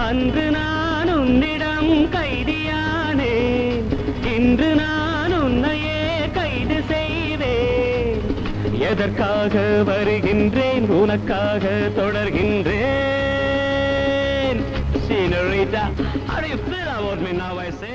அன்று நான் உன்னிடம் கைதியானேன், இன்று நான் உன்னையே கைது செய்வேன். எதற்காக வருகின்றேன், உனக்காக தொடர்கின்றேன். Senorita, how do you feel about me now, I say?